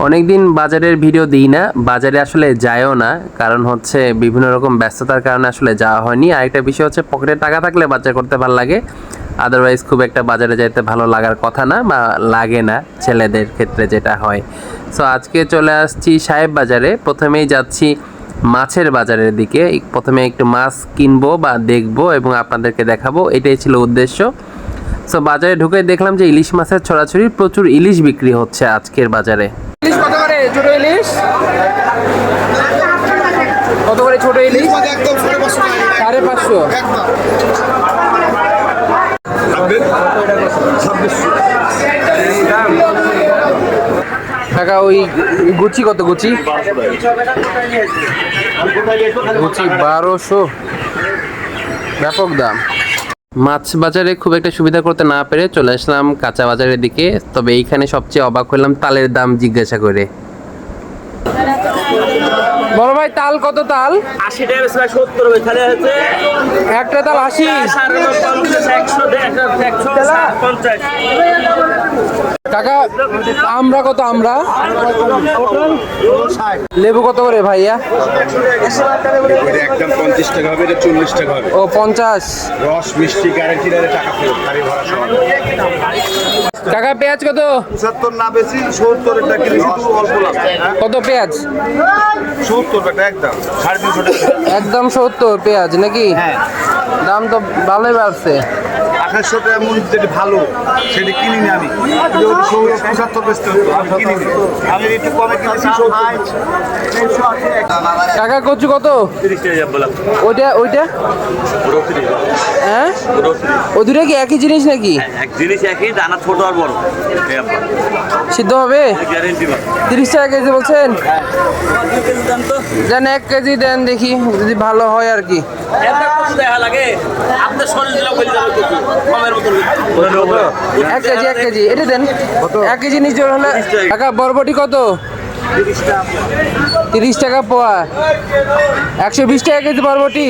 অনেকদিন বাজারের ভিডিও দিই না, বাজারে আসলে যায়ও না, কারণ হচ্ছে বিভিন্ন রকম ব্যস্ততার কারণে আসলে যাওয়া হয়নি। আরেকটা বিষয় হচ্ছে পকেটে টাকা থাকলে বাজার করতে ভালো লাগে, আদারওয়াইজ খুব একটা বাজারে যাইতে ভালো লাগার কথা না বা লাগে না ছেলেদের ক্ষেত্রে যেটা হয়। সো আজকে চলে আসছি সাহেব বাজারে। প্রথমেই যাচ্ছি মাছের বাজারের দিকে। প্রথমে একটু মাছ কিনবো বা দেখবো এবং আপনাদেরকে দেখাবো, এটাই ছিল উদ্দেশ্য। সো বাজারে ঢুকে দেখলাম যে ইলিশ মাছের ছড়াছড়ি, প্রচুর ইলিশ বিক্রি হচ্ছে আজকের বাজারে। ইলিশ কত করে ছোট ইলিশ? কত করে ছোট ইলিশ? 550। টাকা ওই গুচি কত? গুচি 1200, ব্যাপক দাম। মাছ বাজারে খুব একটা সুবিধা করতে না পেরে চলে আসলাম কাঁচা বাজারের দিকে। তবে এইখানে সবচেয়ে অবাক হলাম তালের দাম জিজ্ঞাসা করে। বড় ভাই তাল কত? তাল 80 টাকা, 70 তাহলে হচ্ছে একটা তাল 80, 150। টাকা আমরা কত? আমরা লেবু কত করে ভাইয়া? একদম 50 টাকা হবে, এটা 40 টাকা হবে। ও 50। রস মিষ্টি গ্যারান্টি দিলে টাকা ফেরত, গাড়ি ভাড়া সহ। কাকা পেঁয়াজ কত? 75 না বেশি, 70 এর টাকা শুধু অল্প লাগে। কত পেঁয়াজ? 70 টাকা একদম, 350 টাকা একদম 70 পেঁয়াজ নাকি? হ্যাঁ। দাম তো ভালোই বাড়ছে। 2800 টাকা মন যেটা ভালো সেটা কিনি না আমি, 75 বেচতে হতো, আমি কিনি না। আমি একটু কমে কিনেছি 70। কাকা কচু কত? 30 টাকা বলা। ওইটা ওইটা হ্যাঁ, ও দুটো কি একই জিনিস নাকি? এক জিনিস একই, দানা ছোট আর বড়। সিদ্ধ হবে? গ্যারান্টি বা 30 টাকা কেজি বলছেন? দাম তো দেন 1 কেজি দেন দেখি, যদি ভালো হয় আর কি। এটা কত দেখা লাগে? আপনার শরীর দিলে বলে যাবে তো কমের মতো। 1 কেজি এটা দেন। 1 কেজি নিচে হলে কাকা বরবটি কত? 30 টাকা পোয়া। 120 টাকা কেজি বরবটি।